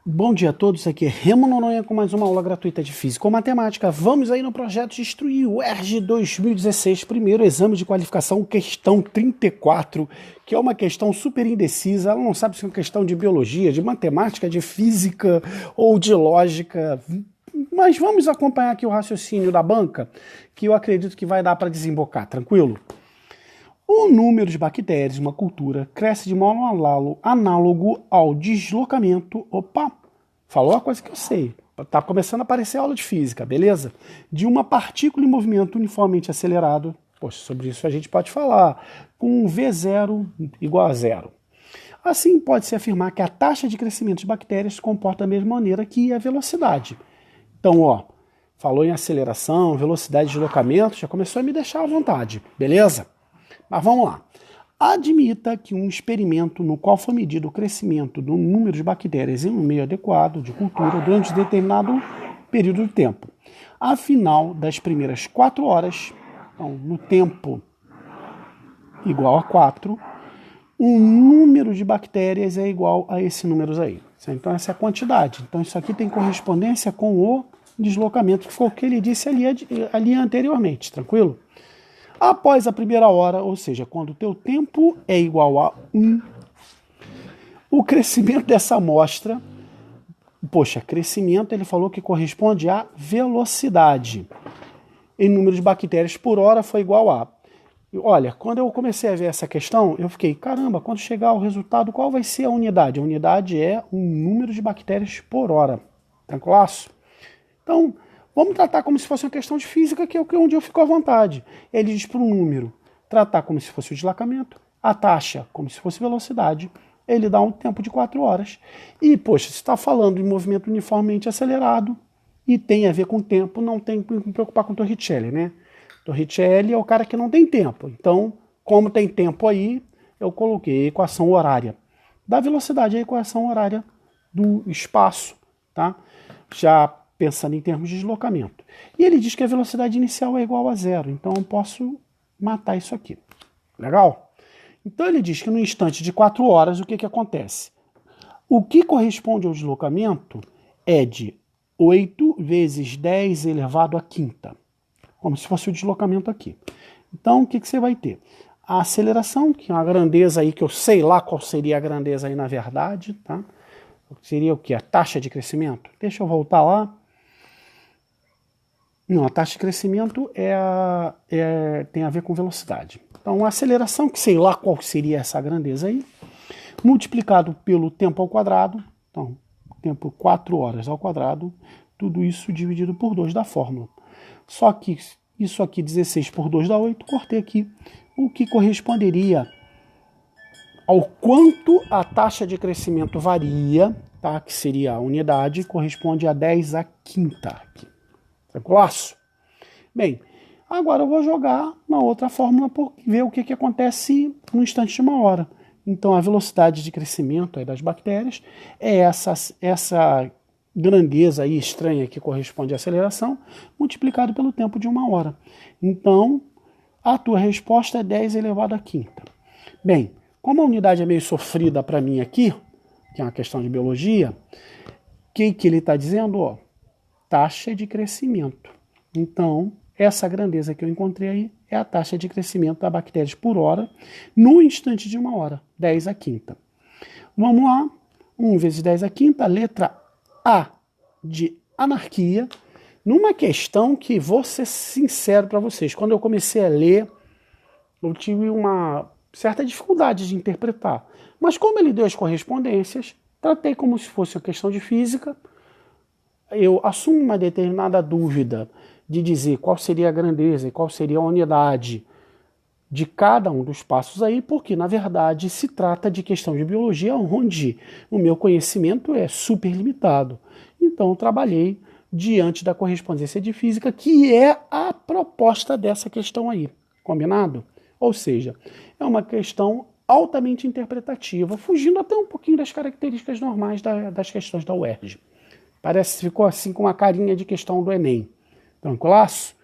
Bom dia a todos, aqui é Remo Noronha com mais uma aula gratuita de Física ou Matemática. Vamos aí no projeto de instruir o ERJ 2016, primeiro exame de qualificação, questão 34, que é uma questão super indecisa. Ela não sabe se é uma questão de biologia, de matemática, de física ou de lógica. Mas vamos acompanhar aqui o raciocínio da banca, que eu acredito que vai dar para desembocar, tranquilo? O número de bactérias em uma cultura cresce de modo análogo ao deslocamento. Opa, falou uma coisa que eu sei. Está começando a aparecer aula de física, beleza? De uma partícula em movimento uniformemente acelerado. Poxa, sobre isso a gente pode falar. Com V0 igual a zero. Assim, pode-se afirmar que a taxa de crescimento de bactérias se comporta da mesma maneira que a velocidade. Então, ó, falou em aceleração, velocidade de deslocamento, já começou a me deixar à vontade, beleza? Mas vamos lá. Admita que um experimento no qual foi medido o crescimento do número de bactérias em um meio adequado de cultura durante determinado período de tempo. Afinal das primeiras 4 horas, então, no tempo igual a 4, o número de bactérias é igual a esse número aí. Então essa é a quantidade. Então isso aqui tem correspondência com o deslocamento, que foi o que ele disse ali anteriormente, tranquilo? Após a primeira hora, ou seja, quando o teu tempo é igual a 1, o crescimento dessa amostra, crescimento ele falou que corresponde à velocidade. Em número de bactérias por hora foi igual a... Olha, quando eu comecei a ver essa questão, eu fiquei, caramba, quando chegar o resultado, qual vai ser a unidade? A unidade é o número de bactérias por hora. Tranquilo? Então, vamos tratar como se fosse uma questão de física, que é onde eu fico à vontade. Ele diz para um número tratar como se fosse o deslocamento, a taxa como se fosse velocidade, ele dá um tempo de 4 horas. E, poxa, se está falando de movimento uniformemente acelerado e tem a ver com tempo, não tem que me preocupar com Torricelli, né? Torricelli é o cara que não tem tempo. Então, como tem tempo aí, eu coloquei a equação horária da velocidade, a equação horária do espaço, tá? Já pensando em termos de deslocamento. E ele diz que a velocidade inicial é igual a zero, então eu posso matar isso aqui. Legal? Então ele diz que no instante de 4 horas, o que acontece? O que corresponde ao deslocamento é de 8 vezes 10 elevado à quinta, como se fosse o deslocamento aqui. Então o que você vai ter? A aceleração, que é uma grandeza aí, que eu sei lá qual seria a grandeza aí na verdade, tá? Seria o que? A taxa de crescimento? Deixa eu voltar lá. Não, a taxa de crescimento tem a ver com velocidade. Então, a aceleração, que sei lá qual seria essa grandeza aí, multiplicado pelo tempo ao quadrado, então, tempo 4 horas ao quadrado, tudo isso dividido por 2 da fórmula. Só que isso aqui, 16 por 2 dá 8, cortei aqui, o que corresponderia ao quanto a taxa de crescimento varia, tá? Que seria a unidade, corresponde a 10 à quinta aqui. Tranquilaço? Bem, agora eu vou jogar uma outra fórmula para ver o que acontece no instante de 1 hora. Então, a velocidade de crescimento aí das bactérias é essa grandeza aí estranha que corresponde à aceleração, multiplicado pelo tempo de 1 hora. Então, a tua resposta é 10 elevado à quinta. Bem, como a unidade é meio sofrida para mim aqui, que é uma questão de biologia, o que ele está dizendo? Ó, taxa de crescimento. Então, essa grandeza que eu encontrei aí é a taxa de crescimento das bactérias por hora no instante de 1 hora, 10 à quinta. Vamos lá, 1 vezes 10 à quinta, letra A de anarquia, numa questão que vou ser sincero para vocês. Quando eu comecei a ler, eu tive uma certa dificuldade de interpretar. Mas como ele deu as correspondências, tratei como se fosse uma questão de física. Eu assumo uma determinada dúvida de dizer qual seria a grandeza e qual seria a unidade de cada um dos passos aí, porque na verdade se trata de questão de biologia onde o meu conhecimento é super limitado. Então eu trabalhei diante da correspondência de física, que é a proposta dessa questão aí, combinado? Ou seja, é uma questão altamente interpretativa, fugindo até um pouquinho das características normais das questões da UERJ. Parece que ficou assim com uma carinha de questão do Enem. Tranquilaço?